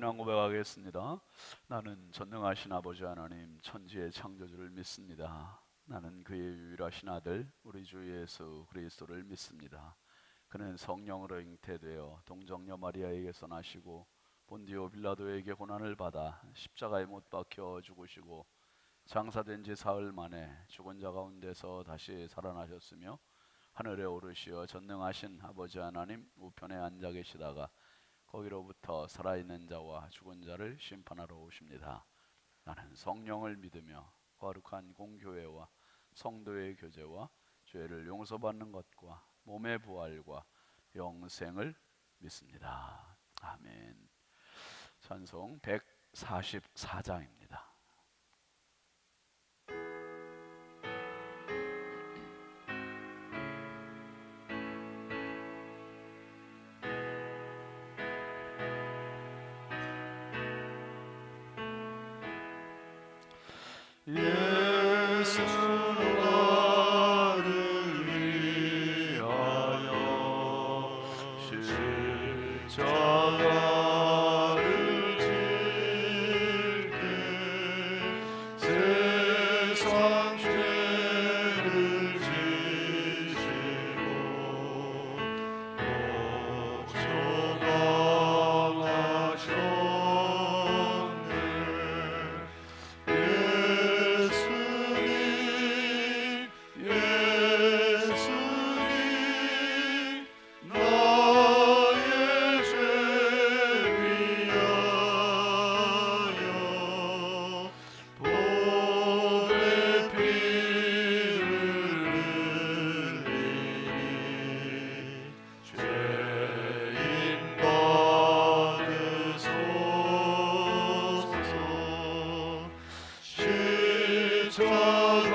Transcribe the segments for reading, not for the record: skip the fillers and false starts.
신앙 고백하겠습니다. 나는 전능하신 아버지 하나님 천지의 창조주를 믿습니다. 나는 그의 유일하신 아들 우리 주 예수 그리스도를 믿습니다. 그는 성령으로 잉태되어 동정녀 마리아에게서 나시고 본디오 빌라도에게 고난을 받아 십자가에 못 박혀 죽으시고 장사된 지 사흘 만에 죽은 자 가운데서 다시 살아나셨으며 하늘에 오르시어 전능하신 아버지 하나님 우편에 앉아 계시다가 거기로부터 살아있는 자와 죽은 자를 심판하러 오십니다. 나는 성령을 믿으며 거룩한 공교회와 성도의 교제와 죄를 용서받는 것과 몸의 부활과 영생을 믿습니다. 아멘. 찬송 144장입니다. 예수 나를 위하여 십자가를 질게 세상 죄를 지시고 쫓겨나셨네.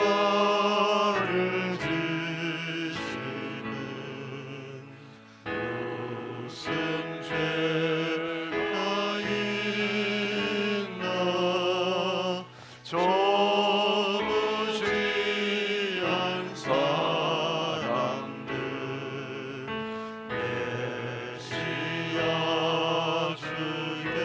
십자가를 지시는 무슨 죄가 있나 무지한 사람들 메시아 죽였네.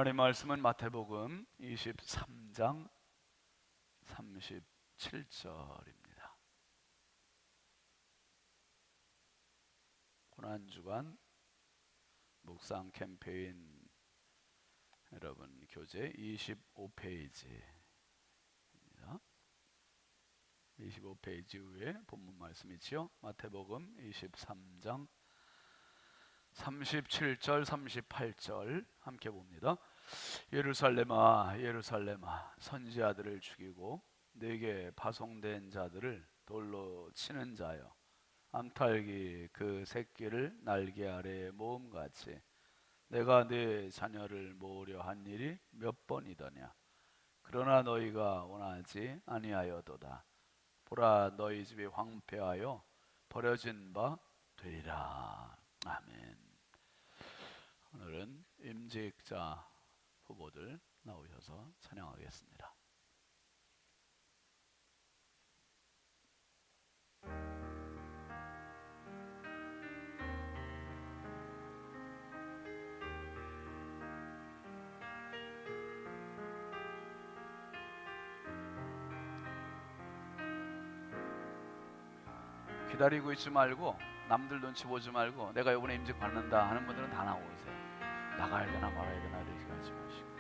하나님 말씀은 마태복음 23장 37절입니다. 고난주간 묵상 캠페인 여러분 교재 25페이지입니다. 25페이지 위에 본문 말씀이지요. 마태복음 23장 37절 38절 함께 봅니다. 예루살렘아 예루살렘아 선지자들을 죽이고 네게 파송된 자들을 돌로 치는 자여, 암탉이 그 새끼를 날개 아래에 모음같이 내가 네 자녀를 모으려 한 일이 몇 번이더냐. 그러나 너희가 원하지 아니하여도다. 보라, 너희 집이 황폐하여 버려진 바 되리라. 아멘. 오늘은 임직자 후보들 나오셔서 찬양하겠습니다. 기다리고 있지 말고 남들 눈치 보지 말고 내가 이번에 임직 받는다 하는 분들은 다 나오세요. 나가야 되나 말아야 되나 이렇게 하지 마시고.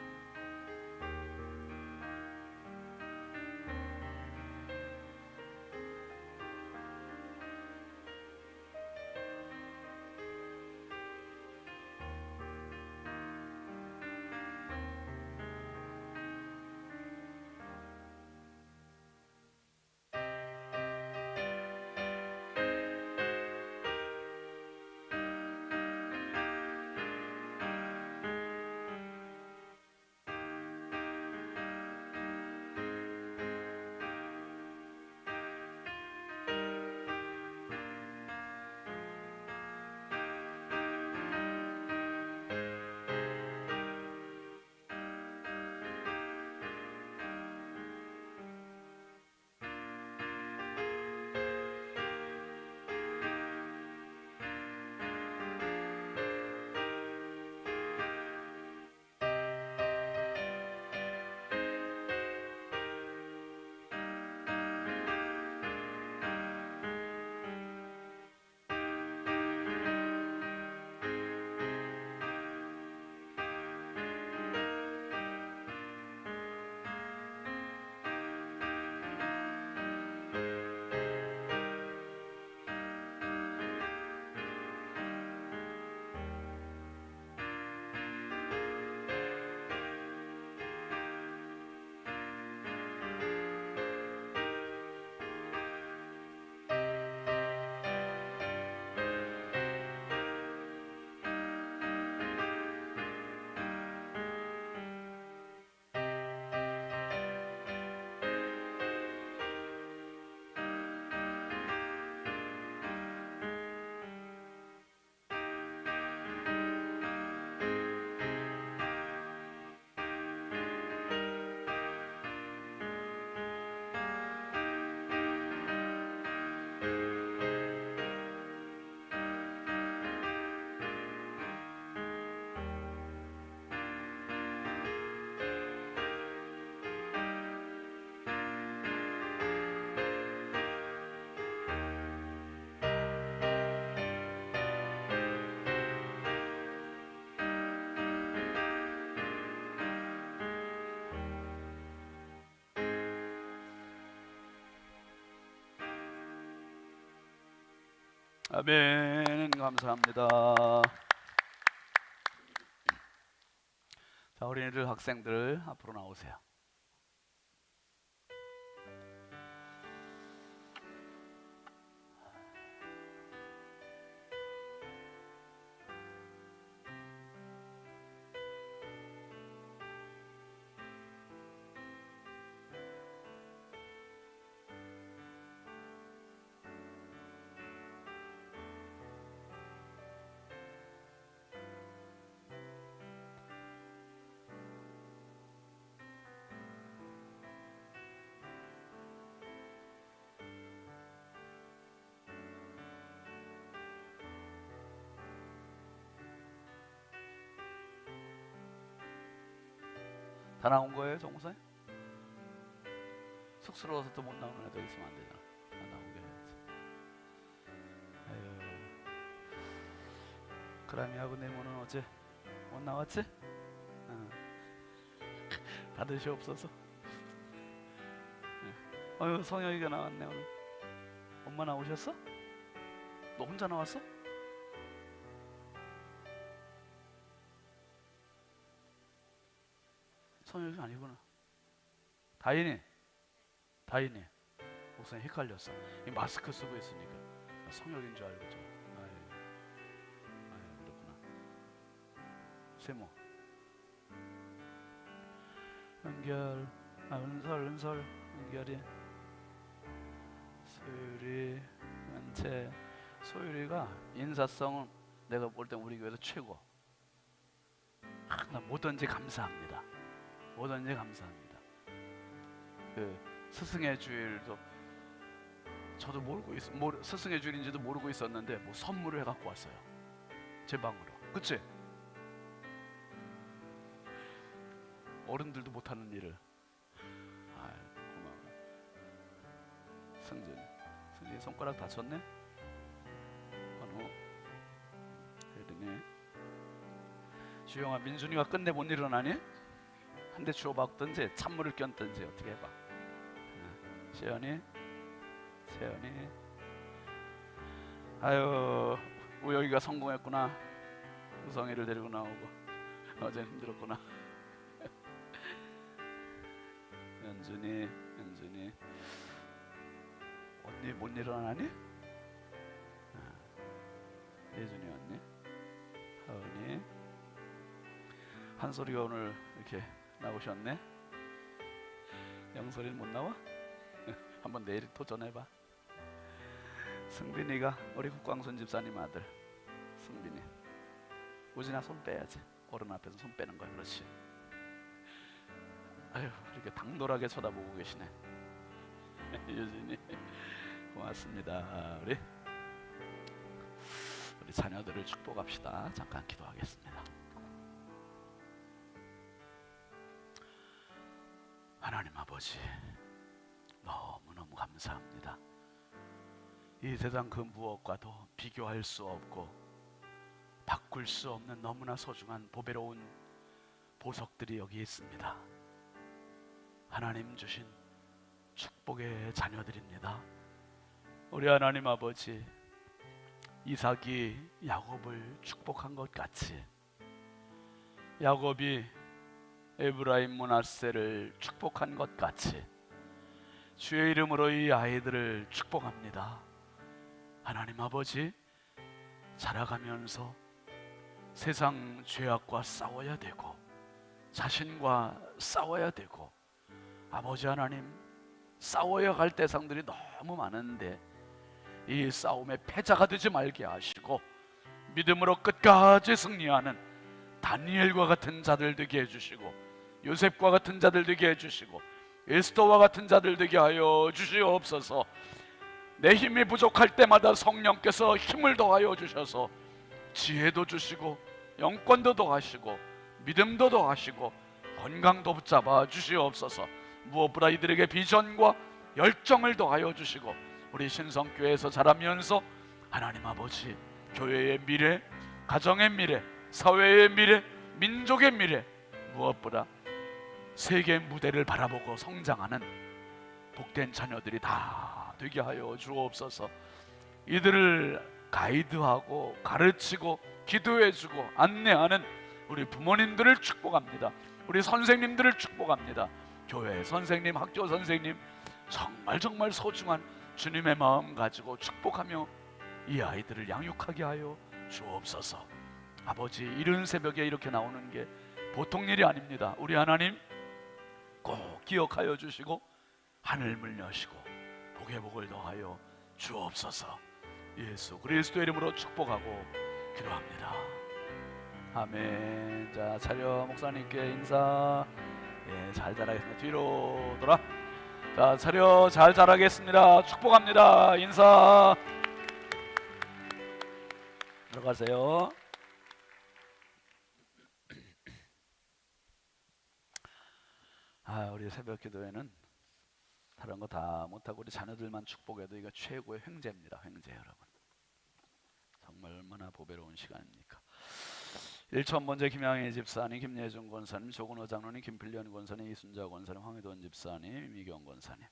아멘. 감사합니다. 자, 어린이들 학생들 앞으로 나오세요. 다 나온 거예요, 정우사님? 쑥스러워서 또 못 나오는 애들 있으면 안 되잖아. 다 나오게 해야지. 아유, 그라미하고 네모는 어제 못 나왔지? 받으시옵소서. 어휴, 성혁이가 나왔네 오늘. 엄마 나오셨어? 너 혼자 나왔어? 성혁이 아니구나. 다인이 목사님 헷갈렸어. 이 마스크 쓰고 있으니까 성혁인 줄 알고 좀. 아유, 그렇구나. 세모 은결, 은설 은결이, 소율이, 은채. 소율이가 인사성은 내가 볼 땐 우리 교회에서 최고. 나 뭐든지 감사합니다. 뭐든지 감사합니다. 그 스승의 주일도 저도 스승의 주일인지도 모르고 있었는데 뭐 선물을 해갖고 왔어요. 제 방으로. 그치? 어른들도 못하는 일을. 아유, 고마워. 승진이 손가락 다쳤네? 건우, 혜린이. 주영아, 민준이가 끝내 못 일어나니? 한 대 주워박든지 찬물을 꼈든지 어떻게 해봐. 시연이. 아유, 우영이가 성공했구나. 우성이를 데리고 나오고. 어제 힘들었구나. 연준이 언니 못 일어나니? 예준이 언니, 하은이. 한소리가 오늘 이렇게 나오셨네. 영소리는 못 나와? 한번 내일 도전해봐. 승빈이가 우리 국광순 집사님 아들 승빈이. 우진아, 손 빼야지. 어른 앞에서 손 빼는 거야. 그렇지. 아유, 이렇게 당돌하게 쳐다보고 계시네. 유진이 고맙습니다. 우리 자녀들을 축복합시다. 잠깐 기도하겠습니다. 하나님 아버지, 너무너무 감사합니다. 이 세상 그 무엇과도 비교할 수 없고 바꿀 수 없는 너무나 소중한 보배로운 보석들이 여기 있습니다. 하나님 주신 축복의 자녀들입니다. 우리 하나님 아버지, 이삭이 야곱을 축복한 것 같이 야곱이 에브라임 므낫세를 축복한 것 같이 주의 이름으로 이 아이들을 축복합니다. 하나님 아버지, 자라가면서 세상 죄악과 싸워야 되고 자신과 싸워야 되고, 아버지 하나님, 싸워야 할 대상들이 너무 많은데 이 싸움의 패자가 되지 말게 하시고 믿음으로 끝까지 승리하는 다니엘과 같은 자들 되게 해주시고, 요셉과 같은 자들 되게 해주시고, 에스더와 같은 자들 되게 하여 주시옵소서. 내 힘이 부족할 때마다 성령께서 힘을 더하여 주셔서 지혜도 주시고 영권도 더하시고 믿음도 더하시고 건강도 붙잡아 주시옵소서. 무엇보다 이들에게 비전과 열정을 더하여 주시고, 우리 신성교회에서 자라면서 하나님 아버지, 교회의 미래, 가정의 미래, 사회의 미래, 민족의 미래, 무엇보다 세계 무대를 바라보고 성장하는 복된 자녀들이 다 되게 하여 주옵소서. 이들을 가이드하고 가르치고 기도해주고 안내하는 우리 부모님들을 축복합니다. 우리 선생님들을 축복합니다. 교회 선생님, 학교 선생님, 정말 소중한 주님의 마음 가지고 축복하며 이 아이들을 양육하게 하여 주옵소서. 아버지, 이른 새벽에 이렇게 나오는 게 보통 일이 아닙니다. 우리 하나님 꼭 기억하여 주시고 하늘문 여시고 복의 복을 더하여 주옵소서. 예수 그리스도의 이름으로 축복하고 기도합니다. 아멘. 자, 차려 목사님께 인사. 예, 잘 자라겠습니다. 뒤로 돌아. 자, 차려 잘 자라겠습니다. 축복합니다. 인사. 들어가세요. 우리 새벽 기도회는 다른 거 다 못하고 우리 자녀들만 축복해도 이거 최고의 횡재입니다. 횡재 여러분. 정말 얼마나 보배로운 시간입니까? 1,000번째 김양희 집사님, 김예준 권사님, 조근호 장로님, 김필련 권사님, 이순자 권사님, 황희돈 집사님, 이미경 권사님,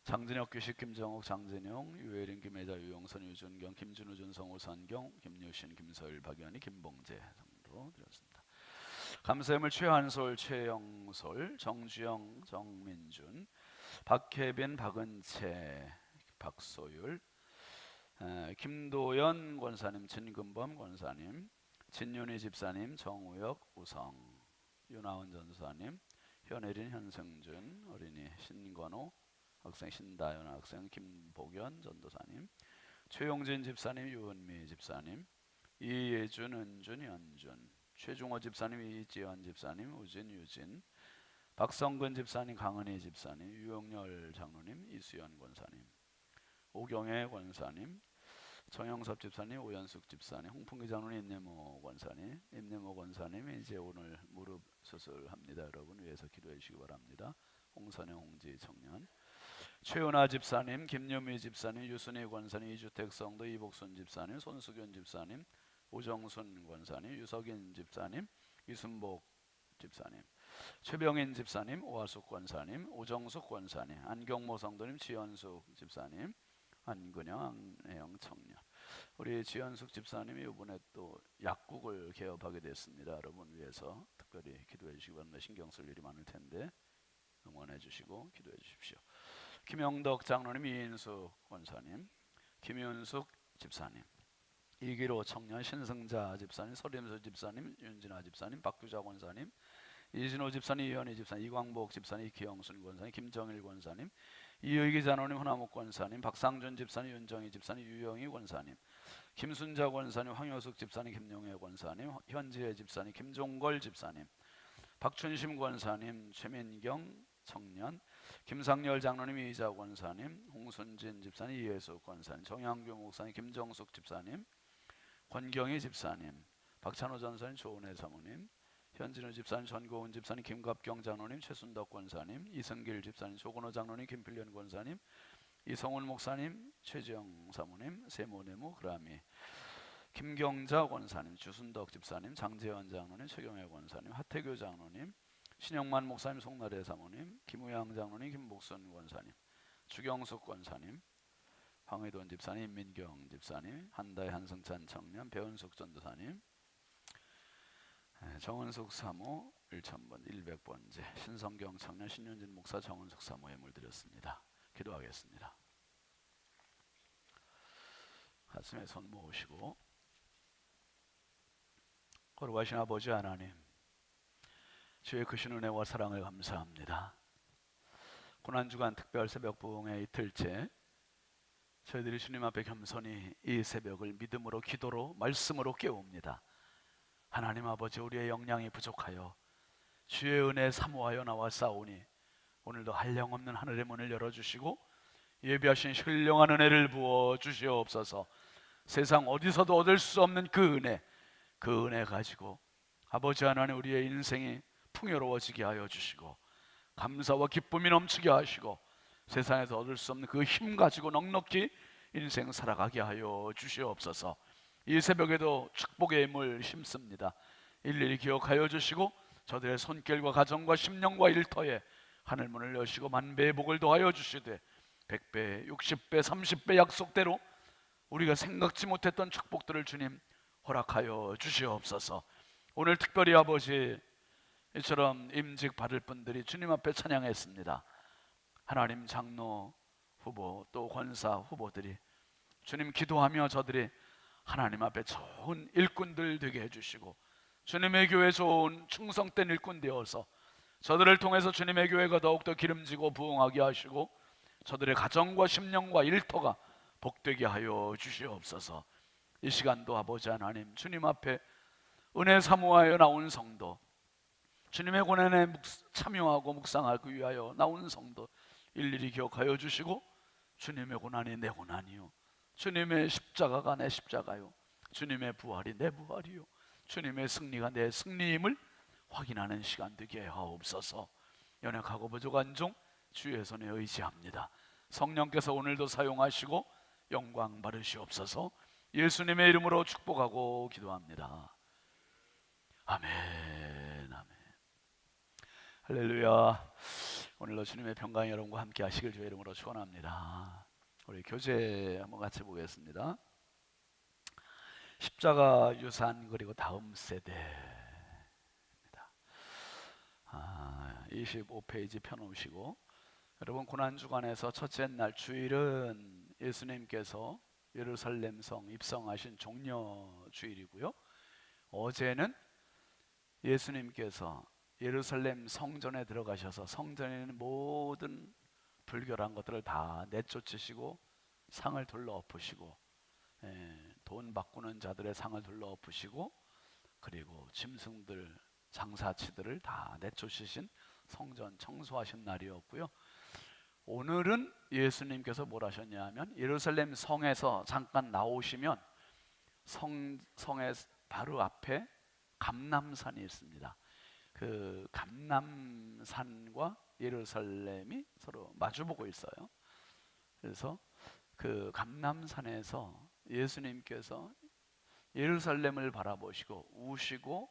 장진혁 규식, 김정욱, 장진용, 유혜린, 김혜자, 유영선, 유준경, 김준우, 준성호, 선경, 김유신, 김서일, 박연희, 김봉재 정도 드렸습니다. 감사함을 최한솔, 최영솔, 정주영, 정민준, 박혜빈, 박은채, 박소율, 김도연 권사님, 진금범 권사님, 진윤희 집사님, 정우혁, 우성, 윤하원 전사님, 현혜린, 현승준 어린이, 신건호 학생, 신다연 학생, 김복연 전도사님, 최용진 집사님, 유은미 집사님, 이예준, 은준, 연준, 최중호 집사님, 이지연 집사님, 우진, 유진, 박성근 집사님, 강은희 집사님, 유영렬 장로님, 이수연 권사님, 오경애 권사님, 정영섭 집사님, 오연숙 집사님, 홍풍기 장로님, 임내모 권사님, 임내모 권사님 이제 오늘 무릎 수술합니다. 여러분 위해서 기도해 주시기 바랍니다. 홍선영, 홍지 청년, 최은아 집사님, 김유미 집사님, 유순희 권사님, 이주택 성도, 이복순 집사님, 손수균 집사님, 오정순 권사님, 유석인 집사님, 이순복 집사님, 최병인 집사님, 오하숙 권사님, 오정숙 권사님, 안경모 성도님, 지연숙 집사님, 안근영, 안혜영 청년. 우리 지연숙 집사님이 이번에 또 약국을 개업하게 됐습니다. 여러분 위해서 특별히 기도해 주시기 바랍니다. 신경 쓸 일이 많을 텐데 응원해 주시고 기도해 주십시오. 김영덕 장로님, 이인숙 권사님, 김윤숙 집사님, 이기로 청년, 신승자 집사님, 서림수 집사님, 윤진아 집사님, 박규자 권사님, 이진호 집사님, 이현희 집사님, 이광복 집사님, 이기영순 권사님, 김정일 권사님, 이의기 장로님, 허나묵 권사님, 박상준 집사님, 윤정희 집사님, 유영희 권사님, 김순자 권사님, 황효숙 집사님, 김용혜 권사님, 현지혜 집사님, 김종걸 집사님, 박춘심 권사님, 최민경 청년, 김상열 장로님, 이자 권사님, 홍순진 집사님, 이예수 권사님, 정양규 목사님, 김정숙 집사님, 권경희 집사님, 박찬호 전사님, 조은혜 사모님, 현진우 집사님, 전고은 집사님, 김갑경 장로님, 최순덕 권사님, 이승길 집사님, 조근호 장로님, 김필련 권사님, 이성훈 목사님, 최지영 사모님, 세모네모 그라미, 김경자 권사님, 주순덕 집사님, 장재현 장로님, 최경혜 권사님, 하태교 장로님, 신영만 목사님, 송나래 사모님, 김우양 장로님, 김복순 권사님, 주경숙 권사님, 황의돈 집사님, 민경 집사님, 한다의 한승찬 청년, 배은숙 전도사님, 정은숙 사모 1000번 100번째, 신성경 청년, 신윤진 목사, 정은숙 사모에 물드렸습니다. 기도하겠습니다. 가슴에 손 모으시고, 거룩하신 아버지 하나님, 주의 크신 은혜와 사랑을 감사합니다. 고난주간 특별 새벽 부흥의 이틀째 저희들이 주님 앞에 겸손히 이 새벽을 믿음으로, 기도로, 말씀으로 깨웁니다. 하나님 아버지, 우리의 역량이 부족하여 주의 은혜 사모하여 나왔사오니 오늘도 한량없는 하늘의 문을 열어주시고 예비하신 신령한 은혜를 부어 주시옵소서. 세상 어디서도 얻을 수 없는 그 은혜 가지고 아버지 하나님, 우리의 인생이 풍요로워지게 하여 주시고 감사와 기쁨이 넘치게 하시고 세상에서 얻을 수 없는 그 힘 가지고 넉넉히 인생 살아가게 하여 주시옵소서. 이 새벽에도 축복의 힘을 심습니다. 일일이 기억하여 주시고 저들의 손길과 가정과 심령과 일터에 하늘문을 여시고 만배의 복을 더하여 주시되 100배, 60배, 30배 약속대로 우리가 생각지 못했던 축복들을 주님 허락하여 주시옵소서. 오늘 특별히 아버지, 이처럼 임직 받을 분들이 주님 앞에 찬양했습니다. 하나님, 장로 후보 또 권사 후보들이 주님 기도하며 저들이 하나님 앞에 좋은 일꾼들 되게 해주시고 주님의 교회 좋은 충성된 일꾼 되어서 저들을 통해서 주님의 교회가 더욱더 기름지고 부흥하게 하시고 저들의 가정과 심령과 일터가 복되게 하여 주시옵소서. 이 시간도 아버지 하나님, 주님 앞에 은혜 사모하여 나온 성도, 주님의 고난에 참여하고 묵상하기 위하여 나온 성도 일일이 기억하여 주시고 주님의 고난이 내 고난이요, 주님의 십자가가 내 십자가요, 주님의 부활이 내 부활이요, 주님의 승리가 내 승리임을 확인하는 시간 되게 하옵소서. 연약하고 부족한 종 주의 손에 의지합니다. 성령께서 오늘도 사용하시고 영광 받으시옵소서. 예수님의 이름으로 축복하고 기도합니다. 아멘, 아멘. 할렐루야. 오늘도 주님의 평강이 여러분과 함께 하시길 주의 이름으로 축원합니다. 우리 교재 한번 같이 보겠습니다. 십자가 유산 그리고 다음 세대입니다. 25페이지 펴놓으시고, 여러분 고난주간에서 첫째 날 주일은 예수님께서 예루살렘 성 입성하신 종려 주일이고요, 어제는 예수님께서 예루살렘 성전에 들어가셔서 성전에 있는 모든 불결한 것들을 다 내쫓으시고 상을 둘러엎으시고, 돈 바꾸는 자들의 상을 둘러엎으시고, 그리고 짐승들 장사치들을 다 내쫓으신 성전 청소하신 날이었고요, 오늘은 예수님께서 뭘 하셨냐 하면 예루살렘 성에서 잠깐 나오시면 성의 바로 앞에 감람산이 있습니다. 그 감람산과 예루살렘이 서로 마주보고 있어요. 그래서 그 감람산에서 예수님께서 예루살렘을 바라보시고 우시고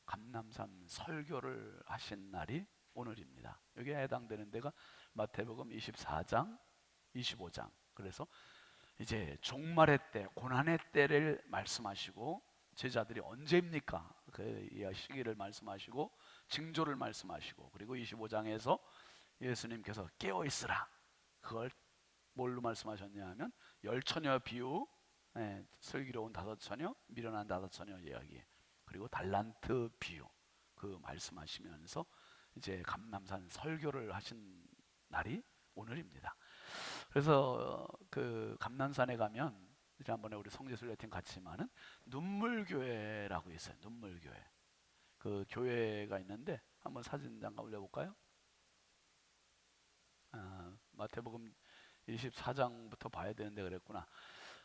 감람산 설교를 하신 날이 오늘입니다. 여기에 해당되는 데가 마태복음 24장, 25장. 그래서 이제 종말의 때, 고난의 때를 말씀하시고, 제자들이 언제입니까? 그 시기를 말씀하시고, 징조를 말씀하시고, 그리고 25장에서 예수님께서 깨어 있으라. 그걸 뭘로 말씀하셨냐 하면 열처녀 비유, 슬기로운 다섯 처녀, 미련한 다섯 처녀 이야기, 그리고 달란트 비유, 그 말씀하시면서 이제 감람산 설교를 하신 날이 오늘입니다. 그래서 그 감람산에 가면 지난번에 우리 성지순례팀 같이만은 눈물교회라고 있어요. 눈물교회. 그 교회가 있는데 한번 사진 잠깐 올려볼까요? 마태복음 24장부터 봐야 되는데 그랬구나.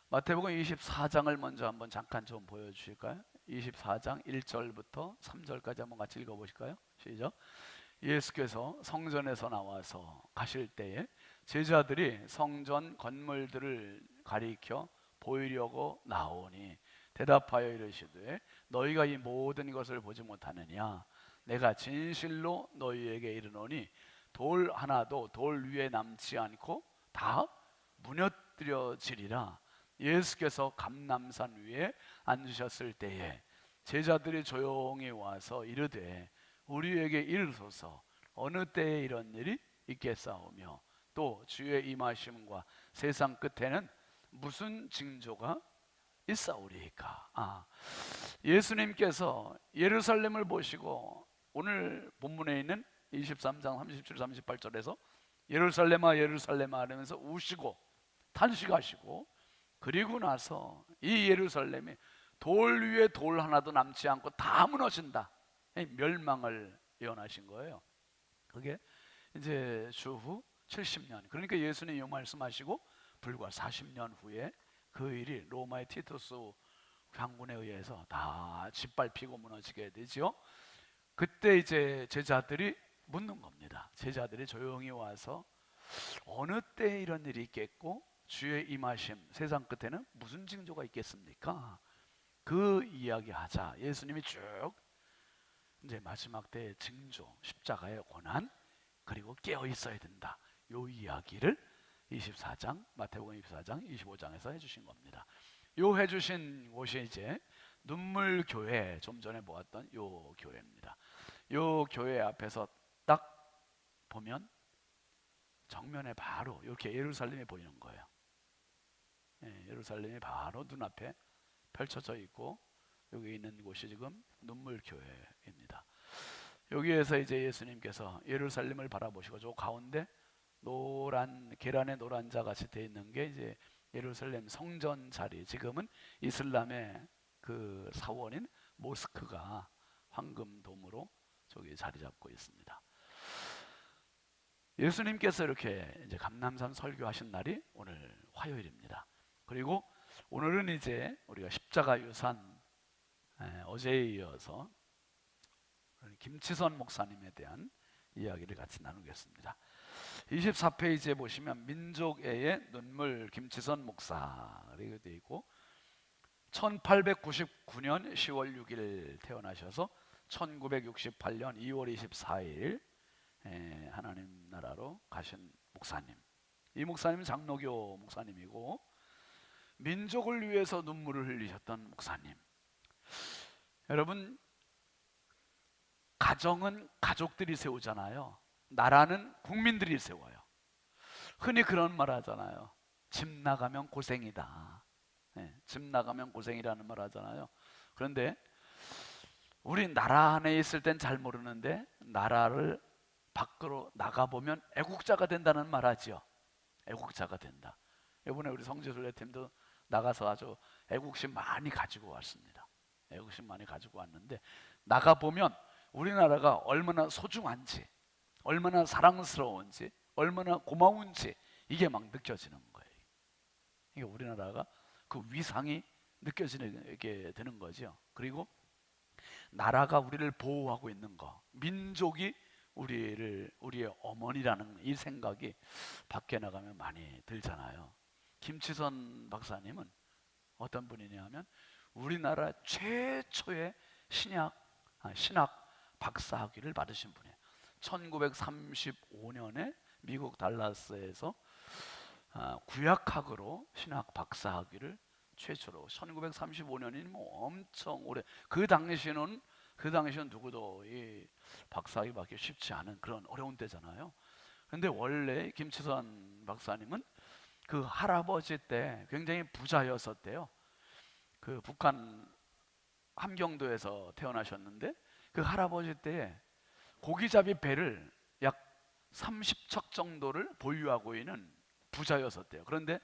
마태복음 24장을 먼저 한번 잠깐 좀 보여주실까요? 24장 1절부터 3절까지 한번 같이 읽어보실까요? 시작. 예수께서 성전에서 나와서 가실 때에 제자들이 성전 건물들을 가리켜 보이려고 나오니 대답하여 이르시되 너희가 이 모든 것을 보지 못하느냐? 내가 진실로 너희에게 이르노니 돌 하나도 돌 위에 남지 않고 다 무너뜨려지리라. 예수께서 감람산 위에 앉으셨을 때에 제자들이 조용히 와서 이르되 우리에게 이르소서 어느 때에 이런 일이 있겠사오며 또 주의 임하심과 세상 끝에는 무슨 징조가 있사오리이까. 예수님께서 예루살렘을 보시고 오늘 본문에 있는 23장 37, 38절에서 예루살렘아 예루살렘아 하면서 우시고 탄식하시고, 그리고 나서 이 예루살렘이 돌 위에 돌 하나도 남지 않고 다 무너진다, 멸망을 예언하신 거예요. 그게 이제 주후 70년, 그러니까 예수님이 이 말씀하시고 불과 40년 후에 그 일이 로마의 티투스 장군에 의해서 다 짓밟히고 무너지게 되죠. 그때 이제 제자들이 묻는 겁니다. 제자들이 조용히 와서 어느 때 이런 일이 있겠고 주의 임하심 세상 끝에는 무슨 징조가 있겠습니까? 그 이야기 하자 예수님이 쭉 이제 마지막 때의 징조, 십자가의 고난, 그리고 깨어 있어야 된다, 요 이야기를 24장 마태복음 24장 25장에서 해주신 겁니다. 요 해주신 곳이 이제 눈물교회, 좀 전에 보았던 요 교회입니다. 요 교회 앞에서 딱 보면 정면에 바로 이렇게 예루살렘이 보이는 거예요. 예루살렘이 바로 눈앞에 펼쳐져 있고, 여기 있는 곳이 지금 눈물교회입니다. 여기에서 이제 예수님께서 예루살렘을 바라보시고 저 가운데 노란 계란의 노란 자 같이 돼 있는 게 이제 예루살렘 성전 자리, 지금은 이슬람의 그 사원인 모스크가 황금돔으로 저기 자리 잡고 있습니다. 예수님께서 이렇게 이제 감람산 설교하신 날이 오늘 화요일입니다. 그리고 오늘은 이제 우리가 십자가 유산, 어제에 이어서 김치선 목사님에 대한 이야기를 같이 나누겠습니다. 24페이지에 보시면 민족애의 눈물 김치선 목사 이렇게 되어 있고 1899년 10월 6일 태어나셔서 1968년 2월 24일 하나님 나라로 가신 목사님. 이 목사님은 장로교 목사님이고 민족을 위해서 눈물을 흘리셨던 목사님. 여러분, 가정은 가족들이 세우잖아요. 나라는 국민들이 세워요. 흔히 그런 말 하잖아요. 집 나가면 고생이다. 집 나가면 고생이라는 말 하잖아요. 그런데 우리 나라 안에 있을 땐 잘 모르는데 나라를 밖으로 나가보면 애국자가 된다는 말 하죠. 애국자가 된다. 이번에 우리 성지순례팀도 나가서 아주 애국심 많이 가지고 왔습니다. 애국심 많이 가지고 왔는데 나가보면 우리나라가 얼마나 소중한지, 얼마나 사랑스러운지, 얼마나 고마운지 이게 막 느껴지는 거예요. 이게 우리나라가 그 위상이 느껴지게 되는 거죠. 그리고 나라가 우리를 보호하고 있는 거, 민족이 우리의 어머니라는 이 생각이 밖에 나가면 많이 들잖아요. 김치선 박사님은 어떤 분이냐면 우리나라 최초의 신학 박사학위를 받으신 분이에요. 1935년에 미국 달라스에서 구약학으로 신학 박사학위를 최초로 1935년이면 뭐 엄청 오래. 그 당시는 누구도 이 박사학위 받기 쉽지 않은 그런 어려운 때잖아요. 근데 원래 김치선 박사님은 그 할아버지 때 굉장히 부자였었대요. 그 북한 함경도에서 태어나셨는데 그 할아버지 때에 고기잡이 배를 약 30척 정도를 보유하고 있는 부자였었대요. 그런데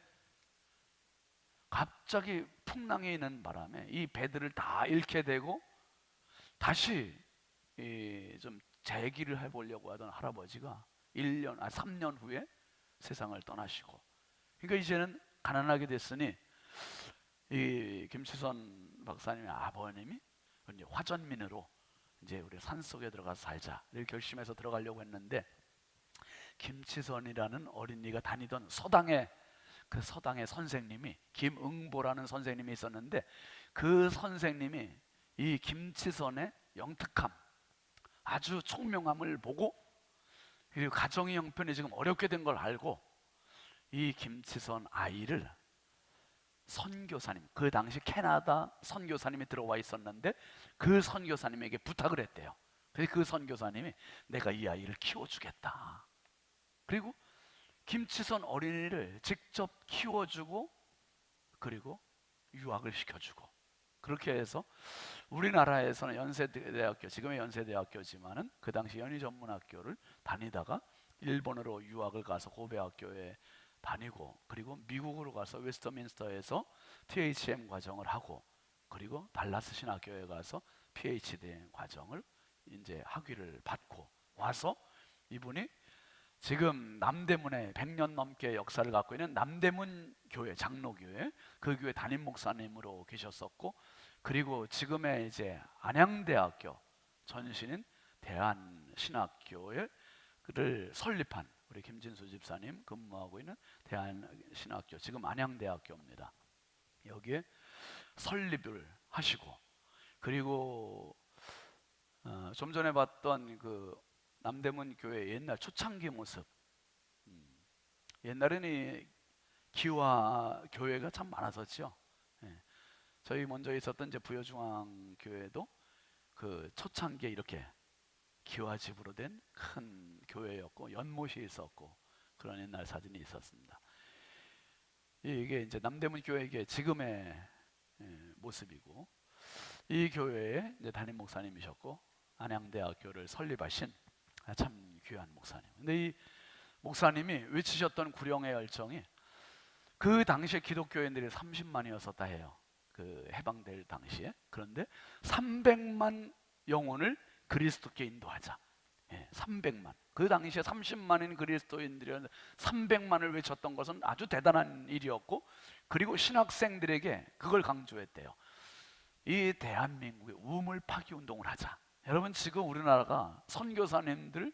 갑자기 풍랑이 있는 바람에 이 배들을 다 잃게 되고 다시 좀 재기를 해보려고 하던 할아버지가 3년 후에 세상을 떠나시고, 그러니까 이제는 가난하게 됐으니 이 김치선 박사님의 아버님이 이제 화전민으로 이제 우리 산속에 들어가서 살자를 결심해서 들어가려고 했는데 김치선이라는 어린이가 다니던 서당의 선생님이 김응보라는 선생님이 있었는데 그 선생님이 이 김치선의 영특함, 아주 총명함을 보고 그리고 가정의 형편이 지금 어렵게 된 걸 알고 이 김치선 아이를 선교사님, 그 당시 캐나다 선교사님이 들어와 있었는데 그 선교사님에게 부탁을 했대요. 그래서 그 선교사님이 내가 이 아이를 키워주겠다. 그리고 김치선 어린이를 직접 키워주고 그리고 유학을 시켜주고, 그렇게 해서 우리나라에서는 연세대학교, 지금의 연세대학교지만은 그 당시 연희전문학교를 다니다가 일본으로 유학을 가서 고베학교에 다니고 그리고 미국으로 가서 웨스터민스터에서 THM 과정을 하고 그리고 달라스 신학교에 가서 PhD 과정을 이제 학위를 받고 와서 이분이 지금 남대문에 100년 넘게 역사를 갖고 있는 남대문 교회, 장로교회, 그 교회 담임 목사님으로 계셨었고, 그리고 지금의 이제 안양대학교 전신인 대한신학교를 설립한 우리 김진수 집사님 근무하고 있는 대한신학교, 지금 안양대학교입니다. 여기에 설립을 하시고, 그리고 좀 전에 봤던 그 남대문 교회 옛날 초창기 모습, 옛날에는 이 기와 교회가 참 많았었죠. 저희 먼저 있었던 이제 부여중앙 교회도 그 초창기에 이렇게 기와집으로 된 큰 교회였고 연못이 있었고 그런 옛날 사진이 있었습니다. 이게 이제 남대문 교회의 지금의 모습이고, 이 교회에 이제 담임 목사님이셨고 안양대학교를 설립하신 참 귀한 목사님. 근데 이 목사님이 외치셨던 구령의 열정이 그 당시에 기독교인들이 30만이었었다 해요. 그 해방될 당시에. 그런데 300만 영혼을 그리스도께 인도하자. 300만. 그 당시에 30만인 그리스도인들이 300만을 외쳤던 것은 아주 대단한 일이었고, 그리고 신학생들에게 그걸 강조했대요. 이 대한민국의 우물 파기 운동을 하자. 여러분, 지금 우리나라가 선교사님들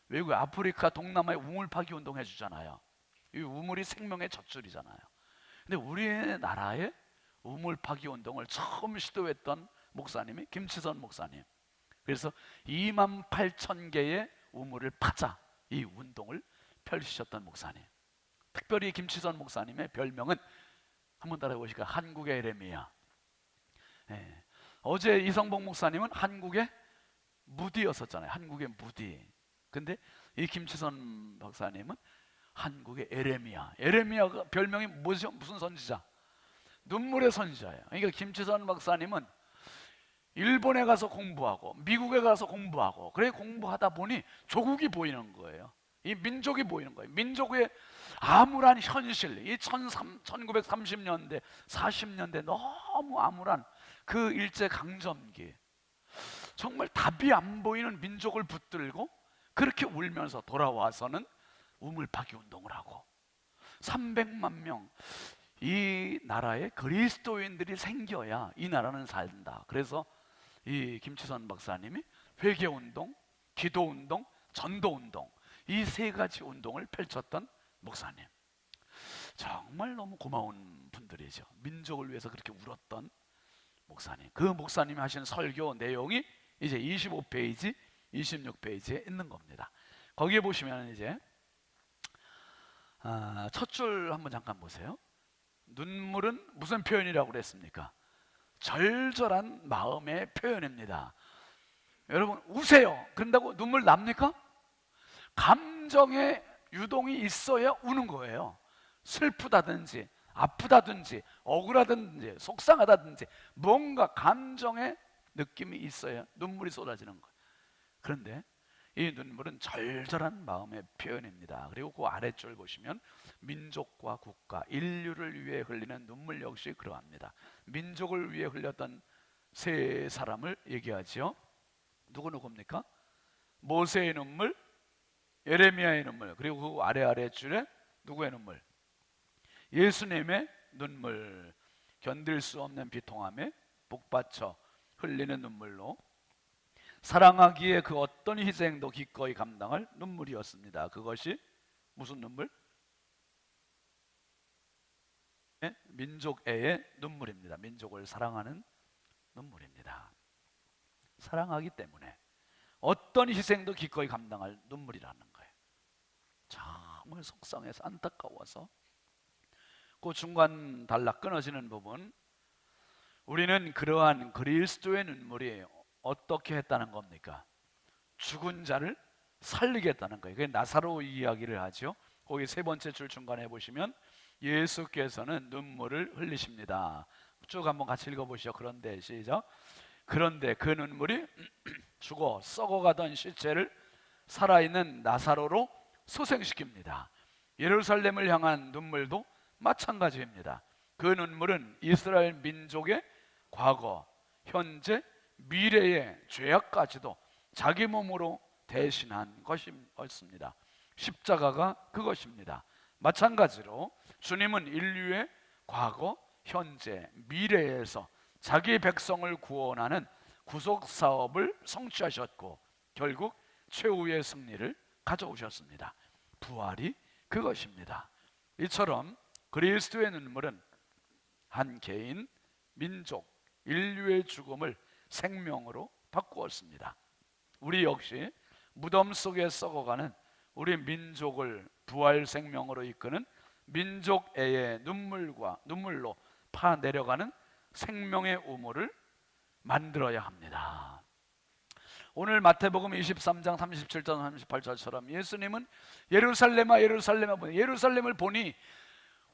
외국 아프리카 동남아에 우물 파기 운동 해주잖아요. 이 우물이 생명의 젖줄이잖아요. 근데 우리나라에 우물 파기 운동을 처음 시도했던 목사님이 김치선 목사님. 그래서 28,000개의 우물을 파자, 이 운동을 펼치셨던 목사님. 특별히 김치선 목사님의 별명은 한번 따라해 보실까요? 한국의 에레미야. 예. 어제 이성복 목사님은 한국의 무디였었잖아요. 한국의 무디. 근데 이 김치선 박사님은 한국의 에레미야. 에레미야가 별명이 뭐죠? 무슨 선지자? 눈물의 선지자예요. 그러니까 김치선 박사님은 일본에 가서 공부하고 미국에 가서 공부하고, 그래 공부하다 보니 조국이 보이는 거예요. 이 민족이 보이는 거예요. 민족의 암울한 현실, 이 1930년대 40년대 너무 암울한 그 일제강점기, 정말 답이 안 보이는 민족을 붙들고 그렇게 울면서 돌아와서는 우물파기 운동을 하고 300만 명, 이 나라에 그리스도인들이 생겨야 이 나라는 살다. 그래서 이 김치선 박사님이 회개운동, 기도운동, 전도운동, 이 세 가지 운동을 펼쳤던 목사님. 정말 너무 고마운 분들이죠. 민족을 위해서 그렇게 울었던 목사님. 그 목사님이 하신 설교 내용이 이제 25페이지, 26페이지에 있는 겁니다. 거기에 보시면 이제 첫 줄 한번 잠깐 보세요. 눈물은 무슨 표현이라고 그랬습니까? 절절한 마음의 표현입니다. 여러분 우세요. 그런다고 눈물 납니까? 감정의 유동이 있어야 우는 거예요. 슬프다든지 아프다든지 억울하든지 속상하다든지 뭔가 감정의 느낌이 있어야 눈물이 쏟아지는 거예요. 그런데 이 눈물은 절절한 마음의 표현입니다. 그리고 그 아래줄 보시면 민족과 국가, 인류를 위해 흘리는 눈물 역시 그러합니다. 민족을 위해 흘렸던 세 사람을 얘기하죠. 누구입니까? 모세의 눈물, 예레미야의 눈물, 그리고 그 아래 줄에 누구의 눈물? 예수님의 눈물. 견딜 수 없는 비통함에 복받쳐 흘리는 눈물로 사랑하기에 그 어떤 희생도 기꺼이 감당할 눈물이었습니다. 그것이 무슨 눈물? 네? 민족애의 눈물입니다. 민족을 사랑하는 눈물입니다. 사랑하기 때문에 어떤 희생도 기꺼이 감당할 눈물이라는 거예요. 정말 속상해서 안타까워서. 그 중간 단락 끊어지는 부분, 우리는 그러한 그리스도의 눈물이 어떻게 했다는 겁니까? 죽은 자를 살리게 했다는 거예요. 그게 나사로 이야기를 하죠. 거기 세 번째 줄 중간에 보시면 예수께서는 눈물을 흘리십니다. 쭉 한번 같이 읽어보시죠. 그런데 시작. 그런데 그 눈물이 죽어 썩어가던 시체를 살아있는 나사로로 소생시킵니다. 예루살렘을 향한 눈물도 마찬가지입니다. 그 눈물은 이스라엘 민족의 과거, 현재, 미래의 죄악까지도 자기 몸으로 대신한 것입니다. 십자가가 그것입니다. 마찬가지로 주님은 인류의 과거, 현재, 미래에서 자기 백성을 구원하는 구속 사업을 성취하셨고 결국 최후의 승리를 가져오셨습니다. 부활이 그것입니다. 이처럼 그리스도의 눈물은 한 개인, 민족, 인류의 죽음을 생명으로 바꾸었습니다. 우리 역시 무덤 속에 썩어가는 우리 민족을 부활 생명으로 이끄는 민족애의 눈물로 파내려가는 생명의 우물을 만들어야 합니다. 오늘 마태복음 23장 37절 38절처럼 예수님은 예루살렘아 예루살렘아 보니, 예루살렘을 보니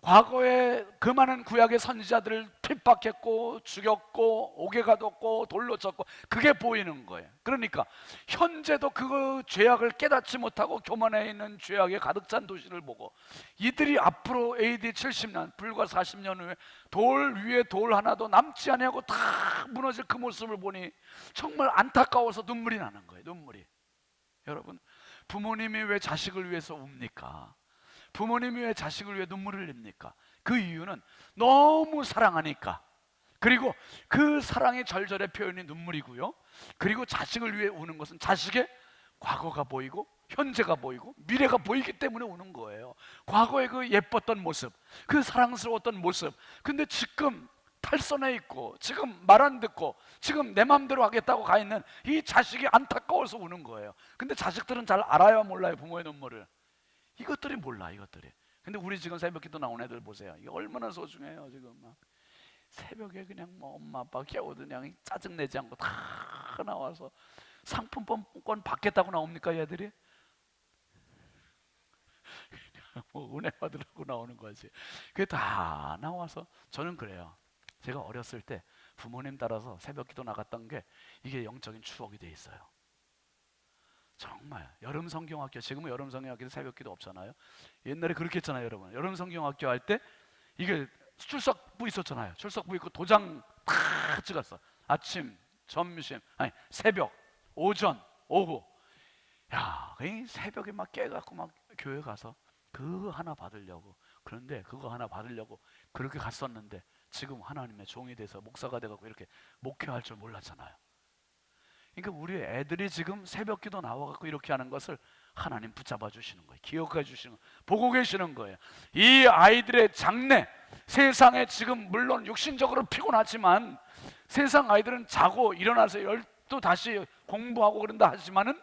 과거에 그 많은 구약의 선지자들을 핍박했고 죽였고 옥에 가뒀고 돌로 쳤고 그게 보이는 거예요. 그러니까 현재도 그 죄악을 깨닫지 못하고 교만해 있는 죄악에 가득 찬 도시를 보고 이들이 앞으로 AD 70년 불과 40년 후에 돌 위에 돌 하나도 남지 아니하고 다 무너질 그 모습을 보니 정말 안타까워서 눈물이 나는 거예요. 눈물이. 여러분, 부모님이 왜 자식을 위해서 웁니까? 부모님이 왜 자식을 위해 눈물을 흘립니까? 그 이유는 너무 사랑하니까. 그리고 그 사랑의 절절의 표현이 눈물이고요. 그리고 자식을 위해 우는 것은 자식의 과거가 보이고 현재가 보이고 미래가 보이기 때문에 우는 거예요. 과거의 그 예뻤던 모습, 그 사랑스러웠던 모습, 근데 지금 탈선해 있고 지금 말 안 듣고 지금 내 맘대로 하겠다고 가 있는 이 자식이 안타까워서 우는 거예요. 근데 자식들은 잘 알아요, 몰라요? 부모의 눈물을. 이것들이 몰라, 이것들이. 근데 우리 지금 새벽기도 나온 애들 보세요. 이게 얼마나 소중해요. 지금 막 새벽에 그냥 뭐 엄마 아빠 깨워도 그냥 짜증내지 않고 다 나와서 상품권 받겠다고 나옵니까, 얘들이? 뭐 은혜 받으려고 나오는 거지. 그게 다 나와서. 저는 그래요. 제가 어렸을 때 부모님 따라서 새벽기도 나갔던 게 이게 영적인 추억이 돼 있어요. 정말 여름 성경학교, 지금은 여름 성경학교도 새벽기도 없잖아요. 옛날에 그렇게 했잖아요, 여러분. 여름 성경학교 할 때 이게 출석부 있었잖아요. 출석부 있고 도장 다 찍었어. 아침, 점심, 아니 새벽, 오전, 오후. 야, 새벽에 막 깨갖고 막 교회 가서 그거 하나 받으려고. 그런데 그거 하나 받으려고 그렇게 갔었는데 지금 하나님의 종이 돼서 목사가 돼갖고 이렇게 목회할 줄 몰랐잖아요. 그러니까 우리 애들이 지금 새벽기도 나와갖고 이렇게 하는 것을 하나님 붙잡아 주시는 거예요. 기억해 주시는 거예요. 보고 계시는 거예요. 이 아이들의 장래, 세상에 지금 물론 육신적으로 피곤하지만 세상 아이들은 자고 일어나서 또 다시 공부하고 그런다 하지만은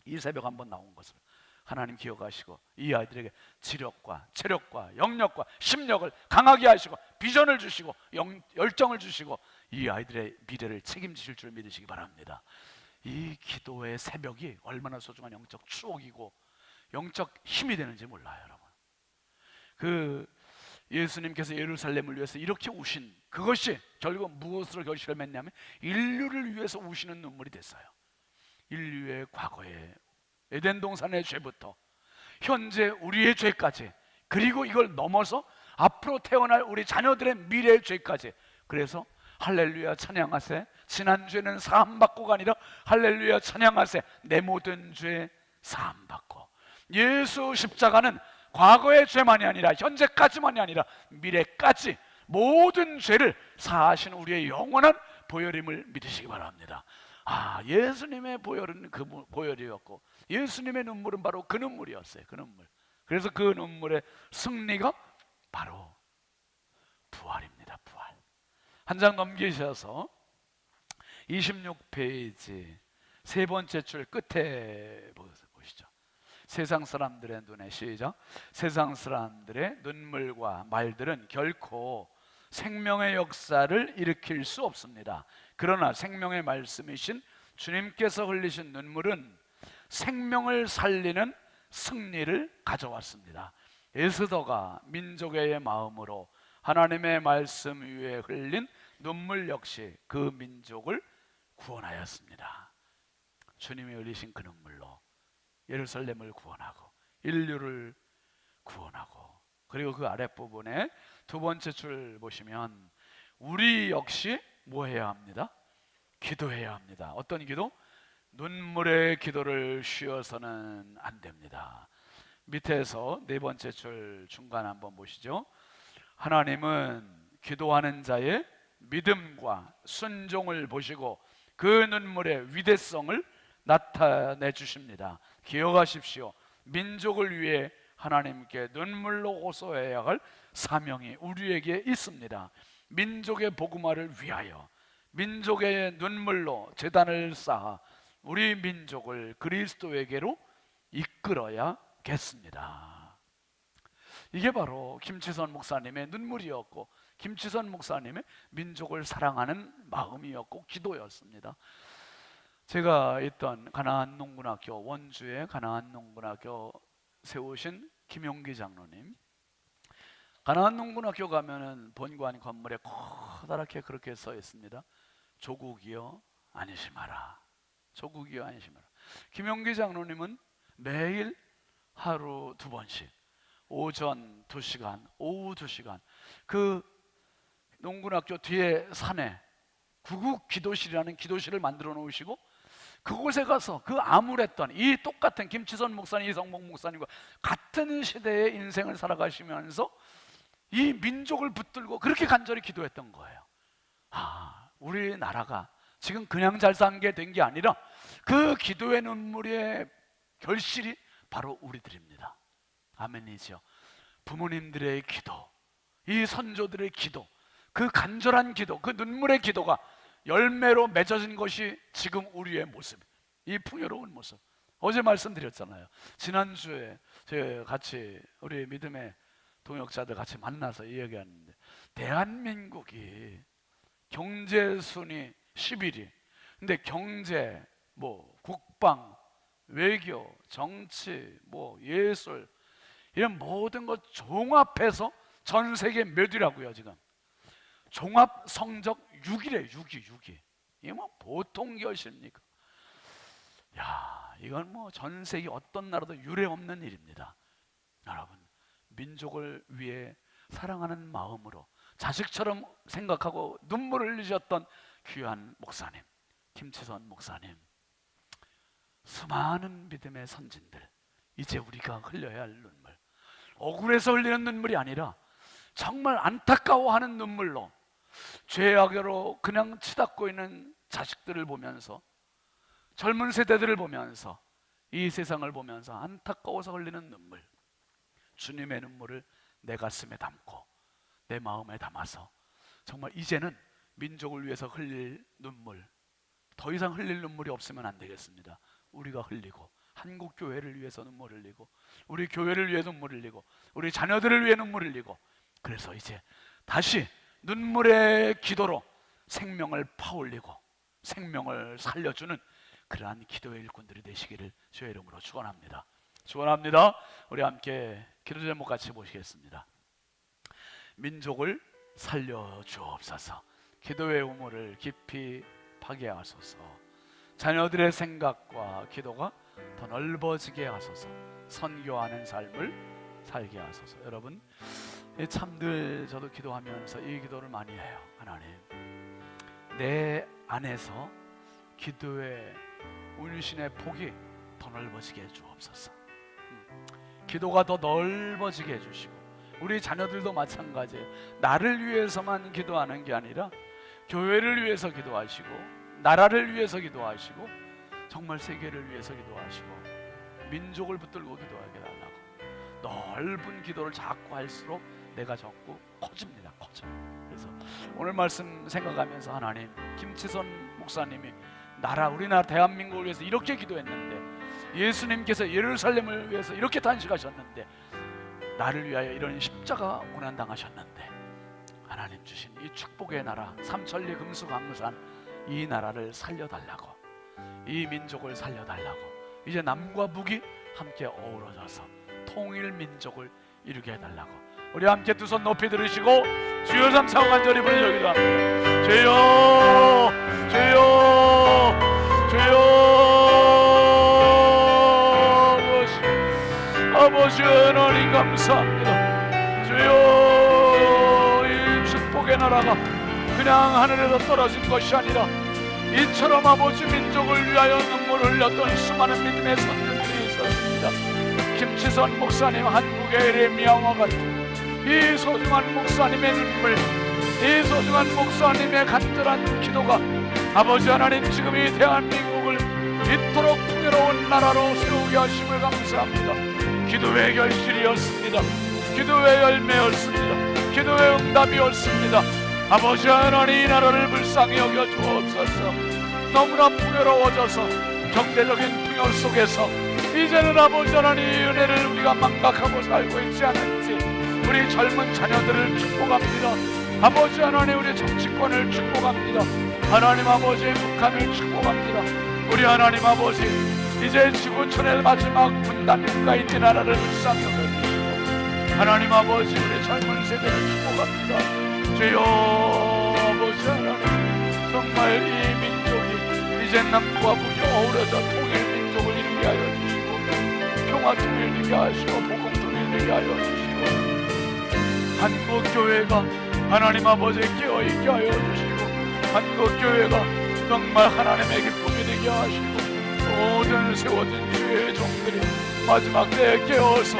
이 새벽 한번 나온 것을 하나님 기억하시고 이 아이들에게 지력과 체력과 영력과 심력을 강하게 하시고 비전을 주시고 열정을 주시고 이 아이들의 미래를 책임지실 줄 믿으시기 바랍니다. 이 기도의 새벽이 얼마나 소중한 영적 추억이고 영적 힘이 되는지 몰라요, 여러분. 그 예수님께서 예루살렘을 위해서 이렇게 우신 그것이 결국 무엇으로 결실을 맺냐면 인류를 위해서 우시는 눈물이 됐어요. 인류의 과거에 에덴 동산의 죄부터 현재 우리의 죄까지, 그리고 이걸 넘어서 앞으로 태어날 우리 자녀들의 미래의 죄까지. 그래서 할렐루야 찬양하세. 지난주에는 사함받고가 아니라 할렐루야 찬양하세. 내 모든 죄 사함받고. 예수 십자가는 과거의 죄만이 아니라 현재까지만이 아니라 미래까지 모든 죄를 사하신 우리의 영원한 보혈임을 믿으시기 바랍니다. 예수님의 보혈은 그 보혈이었고 예수님의 눈물은 바로 그 눈물이었어요. 그 눈물. 그래서 그 눈물의 승리가 바로 부활입니다. 부활. 한 장 넘기셔서 26페이지 세 번째 줄 끝에 보시죠. 세상 사람들의 눈에, 시작. 세상 사람들의 눈물과 말들은 결코 생명의 역사를 일으킬 수 없습니다. 그러나 생명의 말씀이신 주님께서 흘리신 눈물은 생명을 살리는 승리를 가져왔습니다. 에스더가 민족의 마음으로 하나님의 말씀 위에 흘린 눈물 역시 그 민족을 구원하였습니다. 주님이 흘리신 그 눈물로 예루살렘을 구원하고 인류를 구원하고, 그리고 그 아랫부분에 두 번째 줄 보시면 우리 역시 뭐 해야 합니다? 기도해야 합니다. 어떤 기도? 눈물의 기도를 쉬어서는 안 됩니다. 밑에서 네 번째 줄 중간 한번 보시죠. 하나님은 기도하는 자의 믿음과 순종을 보시고 그 눈물의 위대성을 나타내 주십니다. 기억하십시오. 민족을 위해 하나님께 눈물로 호소해야 할 사명이 우리에게 있습니다. 민족의 복음화를 위하여 민족의 눈물로 제단을 쌓아 우리 민족을 그리스도에게로 이끌어야겠습니다. 이게 바로 김치선 목사님의 눈물이었고 김치선 목사님의 민족을 사랑하는 마음이었고 기도였습니다. 제가 있던 가나안 농군학교, 원주의 가나안 농군학교 세우신 김용기 장로님, 가나안 농군학교 가면은 본관 건물에 커다랗게 그렇게 써 있습니다. 조국이여 안심하라. 조국이여 안심하라. 김용기 장로님은 매일 하루 2번씩 오전 2시간, 오후 2시간 그 농군학교 뒤에 산에 구국 기도실이라는 기도실을 만들어 놓으시고 그곳에 가서 그 암울했던 이 똑같은 김치선 목사님, 이성복 목사님과 같은 시대의 인생을 살아가시면서 이 민족을 붙들고 그렇게 간절히 기도했던 거예요. 우리나라가 지금 그냥 잘 산 게 된 게 아니라 그 기도의 눈물의 결실이 바로 우리들입니다. 아멘이죠. 부모님들의 기도, 이 선조들의 기도, 그 간절한 기도, 그 눈물의 기도가 열매로 맺어진 것이 지금 우리의 모습, 이 풍요로운 모습. 어제 말씀드렸잖아요. 지난주에 제가 같이 우리 믿음의 동역자들 같이 만나서 이야기하는데, 대한민국이 경제 순위 11위. 근데 경제, 국방, 외교, 정치, 예술, 이런 모든 것 종합해서 전 세계 몇 위라고요 지금? 종합 성적 6위래. 6위. 이게 보통 결실입니까? 야, 이건 전 세계 어떤 나라도 유례 없는 일입니다. 여러분, 민족을 위해 사랑하는 마음으로 자식처럼 생각하고 눈물을 흘리셨던 귀한 목사님, 김치선 목사님, 수많은 믿음의 선진들, 이제 우리가 흘려야 할 눈물, 억울해서 흘리는 눈물이 아니라 정말 안타까워하는 눈물로, 죄악으로 그냥 치닫고 있는 자식들을 보면서, 젊은 세대들을 보면서, 이 세상을 보면서 안타까워서 흘리는 눈물, 주님의 눈물을 내 가슴에 담고 내 마음에 담아서 정말 이제는 민족을 위해서 흘릴 눈물, 더 이상 흘릴 눈물이 없으면 안 되겠습니다. 우리가 흘리고, 한국 교회를 위해서 눈물 흘리고, 우리 교회를 위해 눈물 흘리고, 우리 자녀들을 위해 눈물 흘리고, 그래서 이제 다시 눈물의 기도로 생명을 파올리고 생명을 살려주는 그러한 기도의 일꾼들이 되시기를 주의 이름으로 축원합니다. 축원합니다. 우리 함께 기도 제목 같이 보시겠습니다. 민족을 살려주옵소서. 기도의 우물을 깊이 파괴하소서. 자녀들의 생각과 기도가 더 넓어지게 하소서. 선교하는 삶을 살게 하소서. 여러분, 참들 저도 기도하면서 이 기도를 많이 해요. 하나님, 내 안에서 기도의 운신의 폭이 더 넓어지게 해주옵소서. 기도가 더 넓어지게 해주시고, 우리 자녀들도 마찬가지예요. 나를 위해서만 기도하는 게 아니라 교회를 위해서 기도하시고, 나라를 위해서 기도하시고, 정말 세계를 위해서 기도하시고, 민족을 붙들고 기도하게 달라고. 넓은 기도를 자꾸 할수록 내가 자꾸 커집니다. 커져. 그래서 오늘 말씀 생각하면서, 하나님, 김치선 목사님이 우리나라 대한민국을 위해서 이렇게 기도했는데, 예수님께서 예루살렘을 위해서 이렇게 단식하셨는데, 나를 위하여 이런 십자가 고난당하셨는데, 하나님 주신 이 축복의 나라, 삼천리 금수강산, 이 나라를 살려달라고, 이 민족을 살려달라고, 이제 남과 북이 함께 어우러져서 통일 민족을 이루게 해달라고. 우리 함께 두 손 높이 들으시고 주여 삼사오 간절히 부르짖기도 합니다. 주여, 주여, 주여. 아버지 하나님 감사합니다. 주여, 이 축복의 나라가 그냥 하늘에서 떨어진 것이 아니라 이처럼 아버지 민족을 위하여 눈물을 흘렸던 수많은 믿음의 선생들이 있었습니다. 김치선 목사님, 한국의 에레미야와 같은 이 소중한 목사님의 눈물, 이 소중한 목사님의 간절한 기도가 아버지 하나님, 지금 이 대한민국을 이토록 풍요로운 나라로 세우게 하심을 감사합니다. 기도의 결실이었습니다. 기도의 열매였습니다. 기도의 응답이었습니다. 아버지 하나님, 이 나라를 불쌍히 여겨 주옵소서. 너무나 풍요로워져서 경제적인 풍요 속에서 이제는 아버지 하나님, 이 은혜를 우리가 망각하고 살고 있지 않은지 우리 젊은 자녀들을 축복합니다. 아버지 하나님, 우리 정치권을 축복합니다. 하나님 아버지, 북한을 축복합니다. 우리 하나님 아버지, 이제 지구촌의 마지막 분단 국가인 이 나라를 불쌍히 여겨주시고, 하나님 아버지, 우리 젊은 세대를 축복합니다. 주여, 아버지 하나님, 정말 이 민족이 이제 남과 북이 어우러져 통일 민족을 이루게 하여 주시고, 평화 통일되게 하시고, 복음 통일되게 하여 주시고, 한국교회가 하나님 아버지 깨어있게 하여 주시고, 한국교회가 정말 하나님의 기쁨이 되게 하시고, 모든 세워진 주의 종들이 마지막 때에 깨어서